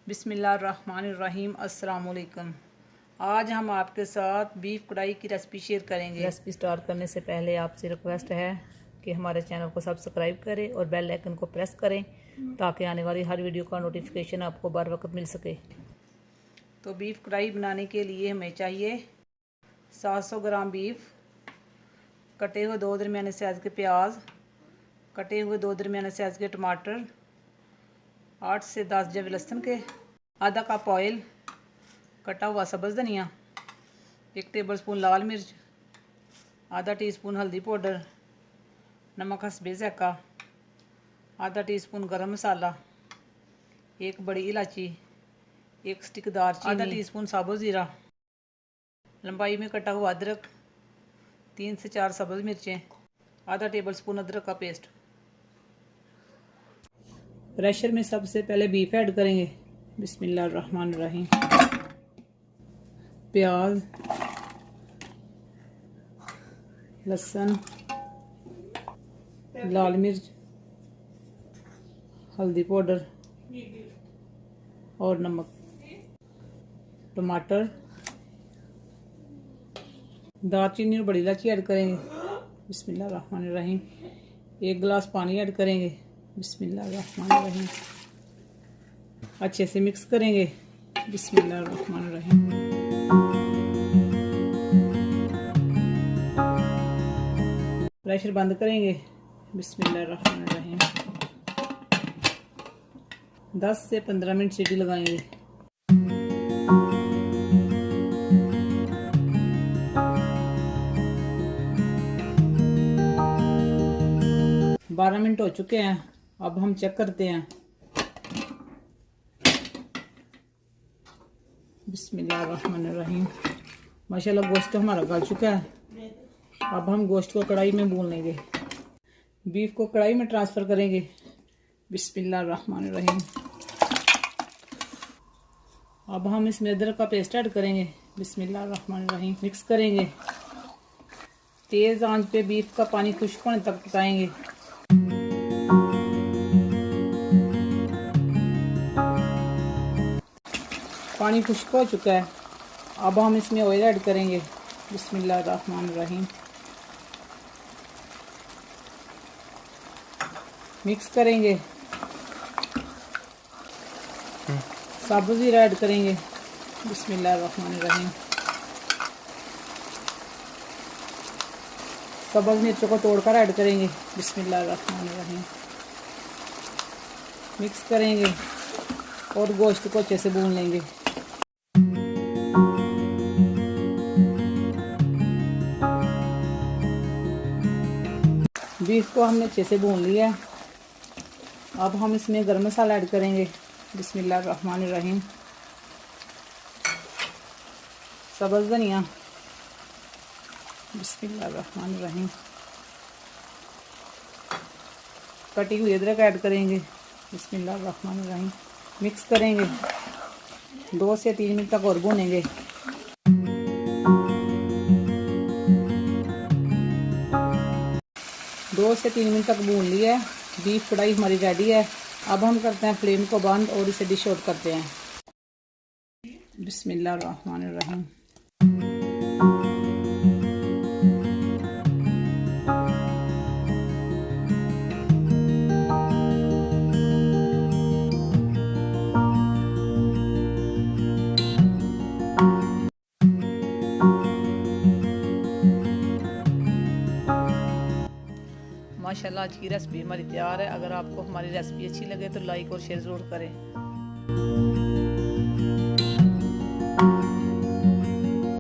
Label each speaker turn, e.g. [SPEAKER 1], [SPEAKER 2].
[SPEAKER 1] बिस्मिल्लाहिर्रहमानिर्रहीम। अस्सलाम वालेकुम। आज हम आपके साथ बीफ कढ़ाई की रेसिपी शेयर करेंगे। रेसिपी स्टार्ट करने से पहले आपसे रिक्वेस्ट है कि हमारे चैनल को सब्सक्राइब करें और बेल आइकन को प्रेस करें ताकि आने वाली हर वीडियो का नोटिफिकेशन आपको बर वक्त मिल सके। तो बीफ कढ़ाई बनाने के लिए हमें चाहिए 700 ग्राम बीफ, कटे हुए 2 दरमियाने साइज़ के प्याज, कटे हुए 2 दरमियाने साइज़ के टमाटर, 8 से 10 जब लहसुन के, आधा कप ऑयल, कटा हुआ सब्ज़ धनिया, 1 टेबलस्पून लाल मिर्च, आधा टीस्पून हल्दी पाउडर, नमक हस्बे ज़ायक़ा, आधा टीस्पून गरम मसाला, 1 बड़ी इलायची, 1 स्टिक दालचीनी, आधा टीस्पून साबुत ज़ीरा, लंबाई में कटा हुआ अदरक, 3 से 4 सब्ज़ मिर्चें, आधा टेबलस्पून अदरक का पेस्ट। प्रेशर में सबसे पहले बीफ ऐड करेंगे। बिस्मिल्लाहिर्रहमानिर्रहीम। प्याज, लहसुन, लाल मिर्च, हल्दी पाउडर और नमक, टमाटर, दालचीनी और बड़ी इलायची ऐड करेंगे। बिस्मिल्लाहिर्रहमानिर्रहीम। 1 गिलास पानी ऐड करेंगे। बिस्मिल्लाहिर्रहमानिर्रहीम। अच्छे से मिक्स करेंगे। बिस्मिल्लाहिर्रहमानिर्रहीम। प्रेशर बंद करेंगे। बिस्मिल्लाहिर्रहमानिर्रहीम। 10 से 15 मिनट सीटी लगाएंगे। बारह मिनट हो चुके हैं। अब हम चेक करते हैं। बिस्मिल्लाहिर्रहमानिर्रहीम। माशाल्लाह गोश्त तो हमारा गल चुका है। अब हम गोश्त को कढ़ाई में भून लेंगे। बीफ को कढ़ाई में ट्रांसफ़र करेंगे। बिस्मिल्लाहिर्रहमानिर्रहीम। अब हम इसमें अदरक का पेस्ट ऐड करेंगे। बिस्मिल्लाहिर्रहमानिर्रहीम। मिक्स करेंगे। तेज़ आंच पे बीफ का पानी खुश्क होने तक पकाएंगे। पानी खुश्क हो चुका है। अब हम इसमें ऑयल ऐड करेंगे। बिस्मिल्लाहिर्रहमानिर्रहीम। मिक्स करेंगे। साबुत ज़ीरा ऐड करेंगे। बिस्मिल्लाहिर्रहमानिर्रहीम। सब्ज़ मिर्चों को तोड़कर ऐड करेंगे। बिस्मिल्लाहिर्रहमानिर्रहीम। मिक्स करेंगे और गोश्त को अच्छे से भून लेंगे। बीफ को हमने अच्छे से भून लिया। अब हम इसमें गरम मसाला ऐड करेंगे। बिस्मिल्लाहिर्रहमानिर्रहीम। सब्ज़ धनिया। बिस्मिल्लाहिर्रहमानिर्रहीम। कटी हुई अदरक ऐड करेंगे। बिस्मिल्लाहिर्रहमानिर्रहीम। मिक्स करेंगे। 2 से 3 मिनट तक और भूनेंगे। दो से 3 मिनट तक भून लिया है। बीफ कढ़ाई हमारी रेडी है। अब हम करते हैं फ्लेम को बंद और इसे डिश आउट करते हैं। बिस्मिल्लाहिर्रहमानिर्रहीम। माशाल्लाह आज की रेसिपी हमारी तैयार है। अगर आपको हमारी रेसिपी अच्छी लगे तो लाइक और शेयर ज़रूर करें।